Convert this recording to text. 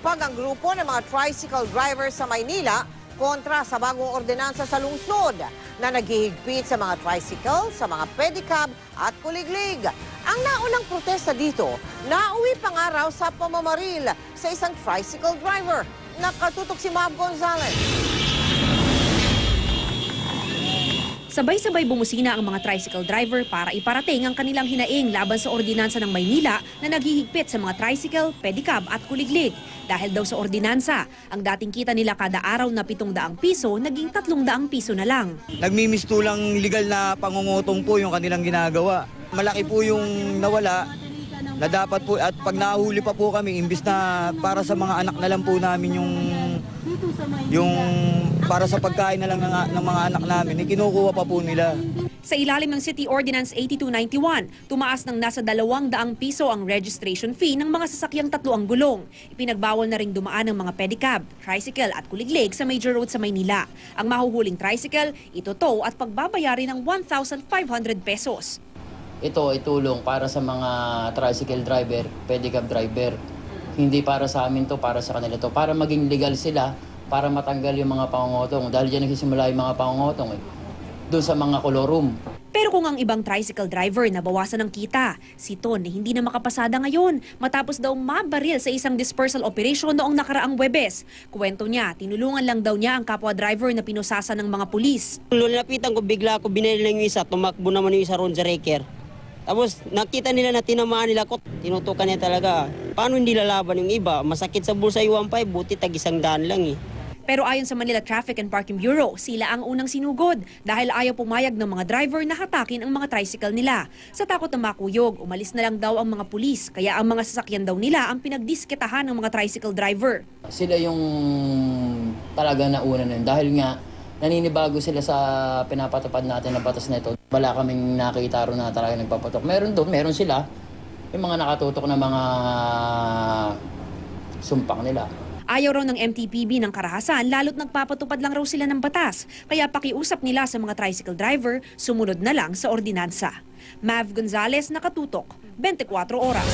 Naglulumpag ang grupo ng mga tricycle drivers sa Maynila kontra sa bagong ordinansa sa lungsod na naghihigpit sa mga tricycle, sa mga pedicab at kuliglig. Ang naunang protesta dito, nauwi pa nga raw sa pamamaril sa isang tricycle driver. Nakatutok si Mav Gonzalez. Sabay-sabay bumusina ang mga tricycle driver para iparating ang kanilang hinaing laban sa ordinansa ng Maynila na naghihigpit sa mga tricycle, pedicab at kuliglig. Dahil daw sa ordinansa, ang dating kita nila kada araw na 700 piso, naging 300 piso na lang. Nagmimistulang legal na pangungutong po yung kanilang ginagawa. Malaki po yung nawala na dapat po, at pag nahuli pa po kami, imbis na para sa mga anak na lang po namin yung para sa pagkain na lang ng mga anak namin, kinukuha pa po nila. Sa ilalim ng City Ordinance 8291, tumaas ng nasa 200 piso ang registration fee ng mga sasakyang 3 ang gulong. Ipinagbawal na ring dumaan ng mga pedicab, tricycle at kuliglig sa major road sa Maynila. Ang mahuhuling tricycle, itotow at pagbabayari ng 1,500 pesos. Ito ay tulong para sa mga tricycle driver, pedicab driver. Hindi para sa amin to, para sa kanila to. Para maging legal sila, para matanggal yung mga pangungutong. Dahil dyan nagsisimula yung mga pangungutong doon sa mga kolorum. Pero kung ang ibang tricycle driver nabawasan ng kita, si Ton hindi na makapasada ngayon matapos daw mabaril sa isang dispersal operation noong nakaraang Huwebes. Kwento niya, tinulungan lang daw niya ang kapwa driver na pinusasa ng mga pulis. Lapitan ko, bigla ako binili lang yung isa, tumakbo naman yung isa ron sa wrecker. Tapos nakita nila na tinamaan nila ko, tinutukan niya talaga. Paano hindi lalaban yung iba? Masakit sa bulsa yung 1.5, buti tag 100 lang eh. Pero ayon sa Manila Traffic and Parking Bureau, sila ang unang sinugod dahil ayaw pumayag ng mga driver na hatakin ang mga tricycle nila. Sa takot na makuyog, umalis na lang daw ang mga pulis, kaya ang mga sasakyan daw nila ang pinagdisketahan ng mga tricycle driver. Sila yung talaga nauna nun dahil nga naninibago sila sa pinapatupad natin na batas na ito. Wala kaming nakita ron na talaga nagpapatok. Meron doon, meron sila, yung mga nakatutok na mga sumpak nila. Ayaw raw ng MTPB ng karahasan lalo't nagpapatupad lang raw sila ng batas. Kaya pakiusap nila sa mga tricycle driver, sumunod na lang sa ordinansa. Mav Gonzalez, nakatutok, 24 oras.